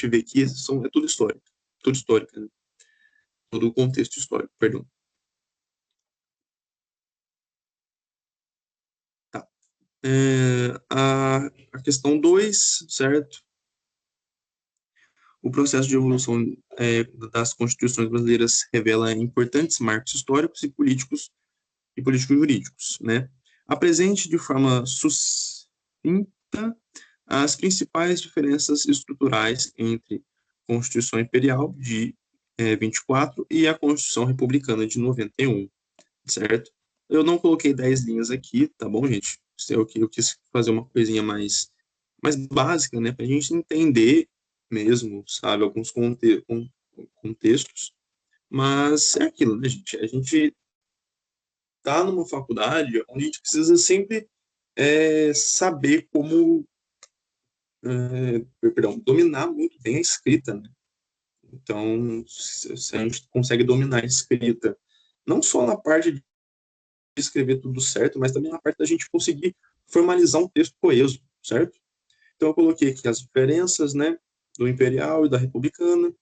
vê que é tudo histórico, né? Todo o contexto histórico, perdão. Tá. A questão 2, certo? O processo de evolução das constituições brasileiras revela importantes marcos históricos e político-jurídicos, né? Apresente de forma sucinta as principais diferenças estruturais entre a Constituição Imperial de 24 e a Constituição Republicana de 91, certo? Eu não coloquei 10 linhas aqui, tá bom, gente? Eu quis fazer uma coisinha mais básica, né, para a gente entender mesmo, sabe, alguns contextos, mas é aquilo, né, gente? A gente tá numa faculdade onde a gente precisa sempre saber como, perdão, dominar muito bem a escrita, né? Então, se a gente consegue dominar a escrita, não só na parte de escrever tudo certo, mas também na parte da gente conseguir formalizar um texto coeso, certo? Então, eu coloquei aqui as diferenças, né, do imperial e da republicana,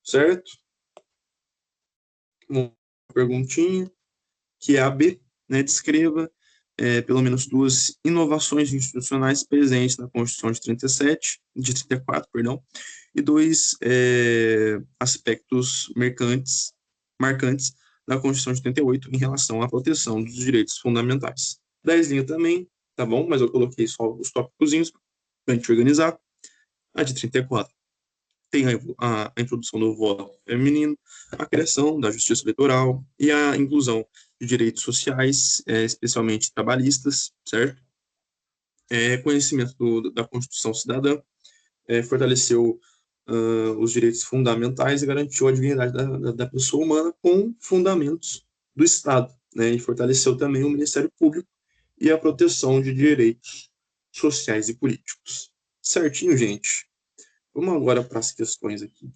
certo? Uma perguntinha, que é a B, né, descreva pelo menos duas inovações institucionais presentes na Constituição de 37, de 34, perdão, e dois aspectos marcantes da Constituição de 88 em relação à proteção dos direitos fundamentais. 10 linhas também, tá bom? Mas eu coloquei só os tópicos para a gente organizar. A de 34 tem a introdução do voto feminino, a criação da justiça eleitoral e a inclusão de direitos sociais, especialmente trabalhistas, certo? Conhecimento da Constituição Cidadã, fortaleceu os direitos fundamentais e garantiu a dignidade da pessoa humana com fundamentos do Estado, né? E fortaleceu também o Ministério Público e a proteção de direitos sociais e políticos. Certinho, gente? Vamos agora para as questões aqui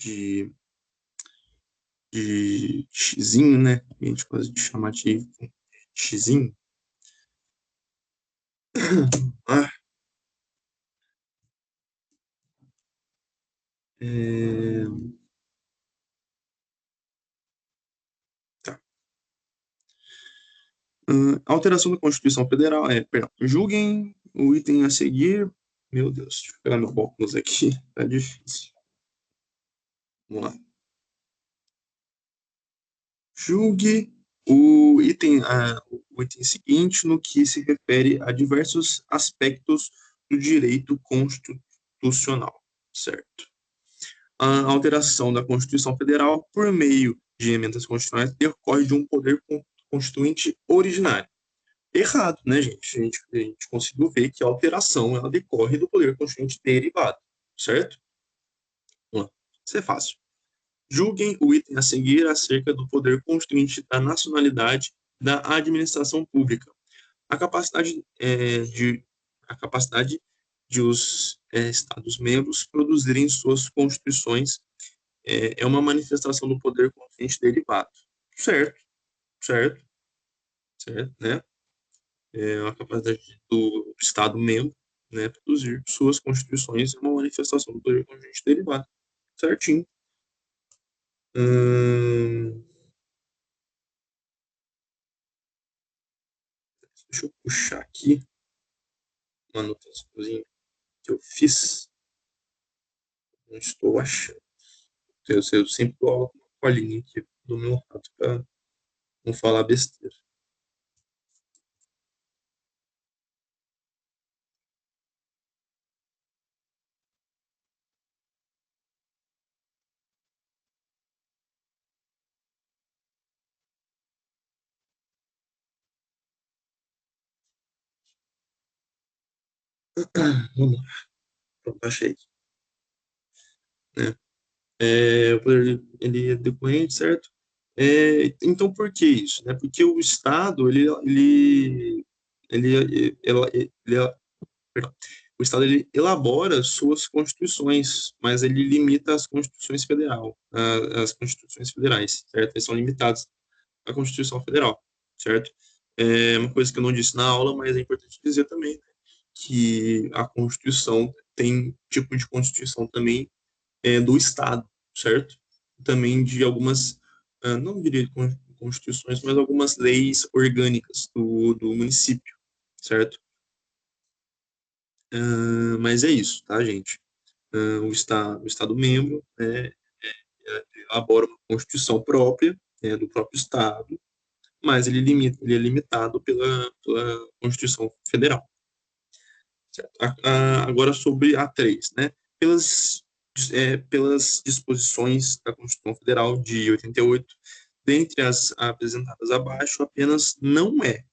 de xizinho, né? A gente pode chamar de xizinho. Ah, é... tá. Alteração da Constituição Federal. Perdão. Julguem o item a seguir. Meu Deus, deixa eu pegar meu óculos aqui. Tá difícil. Vamos lá. Julgue o item seguinte no que se refere a diversos aspectos do direito constitucional, certo? A alteração da Constituição Federal por meio de emendas constitucionais decorre de um poder constituinte originário. Errado, né, gente? A gente conseguiu ver que a alteração ela decorre do poder constituinte derivado, certo? Vamos lá. Isso é fácil. Julguem o item a seguir acerca do poder constituinte da nacionalidade da administração pública. A capacidade, a capacidade de os Estados-membros produzirem suas constituições é uma manifestação do poder constituinte derivado. Certo, certo, certo, né? É a capacidade do Estado-membro, né, produzir suas constituições é uma manifestação do poder constituinte derivado. Certinho. Hum, Deixa eu puxar aqui uma anotaçãozinha que eu fiz. Não estou achando. Eu sempre coloco uma colinha aqui do meu lado para não falar besteira. Vamos lá. Pronto, achei. Né? O poder ele é decorrente, certo? Então, por que isso? Né? Porque o Estado, ele perdão, o Estado ele elabora suas constituições, mas ele limita as constituições federais, certo? Eles são limitados à Constituição Federal, certo? É uma coisa que eu não disse na aula, mas é importante dizer também, né, que a Constituição tem tipo de Constituição também do Estado, certo? Também de algumas, não diria constituições, mas algumas leis orgânicas do município, certo? Mas é isso, tá, gente? O Estado membro elabora uma Constituição própria, do próprio Estado, mas ele é limitado pela Constituição Federal. Certo? Agora sobre a 3, né? Pelas disposições da Constituição Federal de 88, dentre as apresentadas abaixo, apenas não é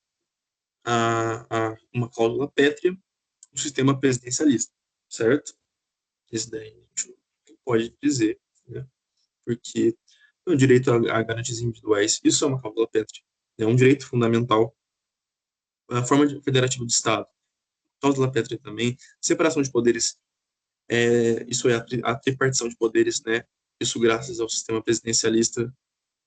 uma cláusula pétrea o sistema presidencialista, certo? Isso daí a gente não pode dizer, né? Porque o direito a garantias individuais, isso é uma cláusula pétrea, é um direito fundamental, a forma federativa do Estado, cláusula pétrea também, separação de poderes, isso é a tripartição de poderes, né? Isso graças ao sistema presidencialista,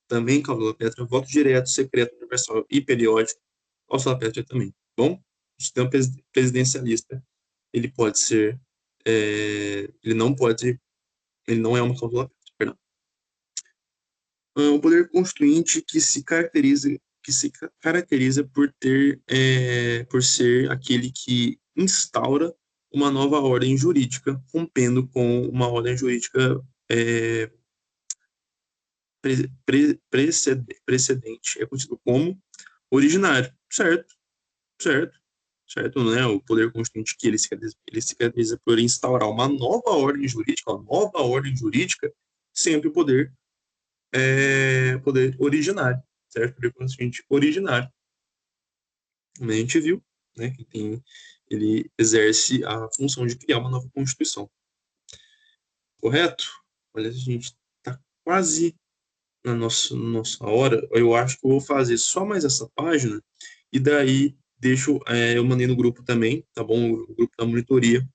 também cláusula pétrea, voto direto, secreto, universal e periódico, cláusula pétrea também. Bom, o sistema presidencialista, ele pode ser, ele não pode, ele não é uma cláusula pétrea, perdão. Um poder constituinte que se caracteriza por ser aquele que instaura uma nova ordem jurídica, rompendo com uma ordem jurídica é, precedente, é conhecido como originário, certo? Certo? Certo, né? O poder constituinte que ele se caracteriza por instaurar uma nova ordem jurídica, sempre o poder originário, certo? Poder constituinte originário. Como a gente viu, né, ele exerce a função de criar uma nova Constituição. Correto? Olha, a gente está quase na nossa hora. Eu acho que eu vou fazer só mais essa página e daí deixo, eu mandei no grupo também, tá bom? O grupo da monitoria,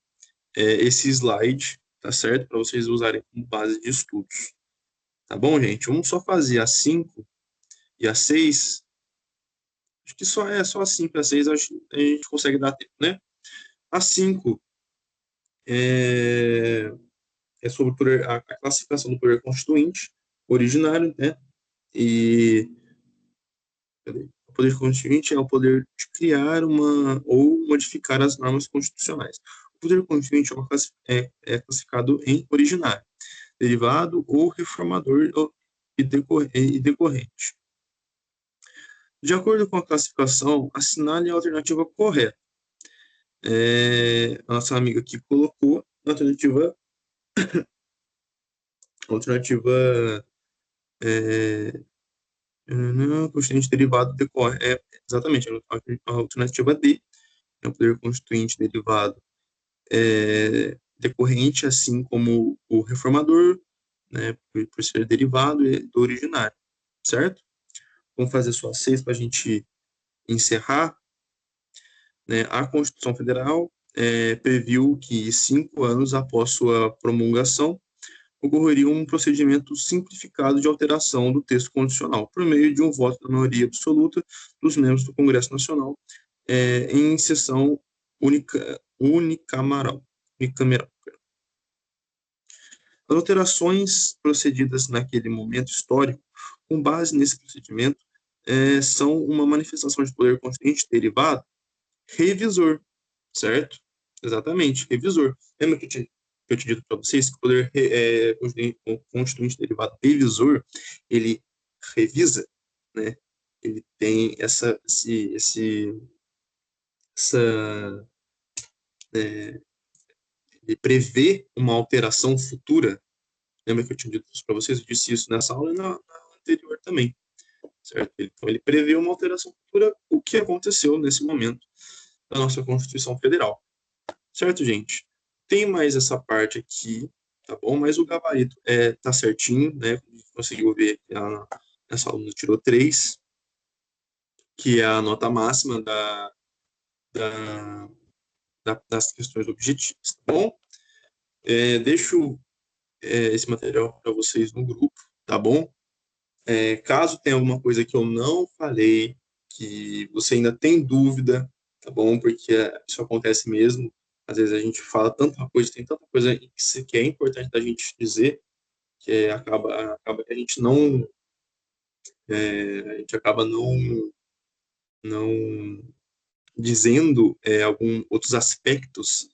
esse slide, tá certo? Para vocês usarem como base de estudos. Tá bom, gente? Vamos só fazer a 5 e a 6. Acho que só a 5 e a 6 acho que a gente consegue dar tempo, né? A 5 é sobre a classificação do poder constituinte originário, né? E o poder constituinte é o poder de criar uma ou modificar as normas constitucionais. O poder constituinte é classificado em originário, derivado ou reformador e decorrente. De acordo com a classificação, assinale a alternativa correta. A nossa amiga aqui colocou a alternativa constituinte derivado decorre. Exatamente, a alternativa D é o poder constituinte derivado decorrente, assim como o reformador, né, por ser derivado do originário, certo? Vamos fazer só 6 para a gente encerrar. Né? A Constituição Federal previu que 5 anos após sua promulgação ocorreria um procedimento simplificado de alteração do texto constitucional, por meio de um voto da maioria absoluta dos membros do Congresso Nacional, em sessão unicameral. As alterações procedidas naquele momento histórico, com base nesse procedimento, são uma manifestação de poder constituinte derivado revisor, certo? Exatamente, revisor. Lembra que eu tinha dito para vocês que o poder constituinte derivado revisor, ele revisa, né? Ele tem essa ele prevê uma alteração futura. Lembra que eu tinha dito isso para vocês? Eu disse isso nessa aula e na anterior também, certo? Então, ele prevê uma alteração futura, o que aconteceu nesse momento da nossa Constituição Federal. Certo, gente? Tem mais essa parte aqui, tá bom? Mas o gabarito tá certinho, né? Conseguiu ver que essa aluna tirou 3, que é a nota máxima da, das questões objetivas, tá bom? Deixo esse material para vocês no grupo, tá bom? Caso tenha alguma coisa que eu não falei, que você ainda tem dúvida, tá bom? Porque isso acontece mesmo. Às vezes a gente fala tanta coisa, tem tanta coisa que é importante da gente dizer, que acaba que a gente acaba não dizendo alguns outros aspectos,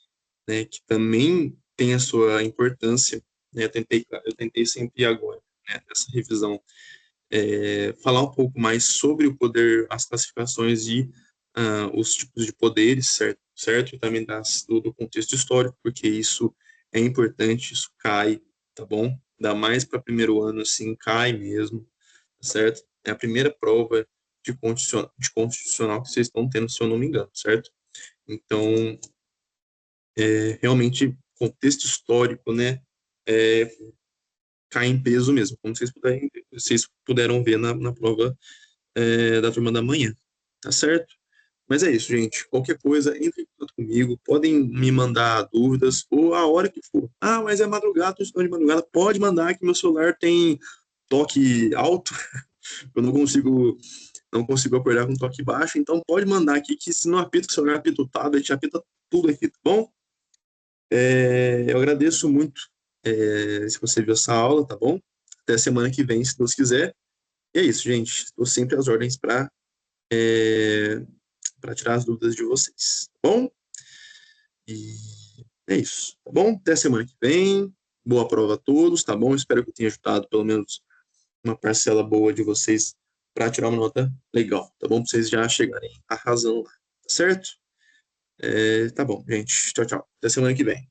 né, que também tem a sua importância. Né? Eu tentei sempre agora, né, nessa revisão, falar um pouco mais sobre o poder, as classificações e os tipos de poderes, certo? E também do contexto histórico, porque isso é importante, isso cai, tá bom? Ainda mais para primeiro ano, assim, cai mesmo, certo? É a primeira prova de constitucional que vocês estão tendo, se eu não me engano, certo? Então, realmente, contexto histórico, né, cai em peso mesmo, como vocês puderam ver na prova da turma da manhã, tá certo? Mas é isso, gente. Qualquer coisa, entre em contato comigo. Podem me mandar dúvidas ou a hora que for. Ah, mas é madrugada, estou estudando de madrugada. Pode mandar que meu celular tem toque alto. Eu não consigo acordar com toque baixo. Então pode mandar aqui que se não apita o celular, apita o tablet, apita tudo aqui, tá bom? Eu agradeço muito se você viu essa aula, tá bom? Até semana que vem, se Deus quiser. E é isso, gente. Estou sempre às ordens para tirar as dúvidas de vocês, tá bom? E é isso, tá bom? Até semana que vem. Boa prova a todos, tá bom? Espero que eu tenha ajudado pelo menos uma parcela boa de vocês para tirar uma nota legal, tá bom? Para vocês já chegarem arrasando lá, tá certo? Tá bom, gente. Tchau, tchau. Até semana que vem.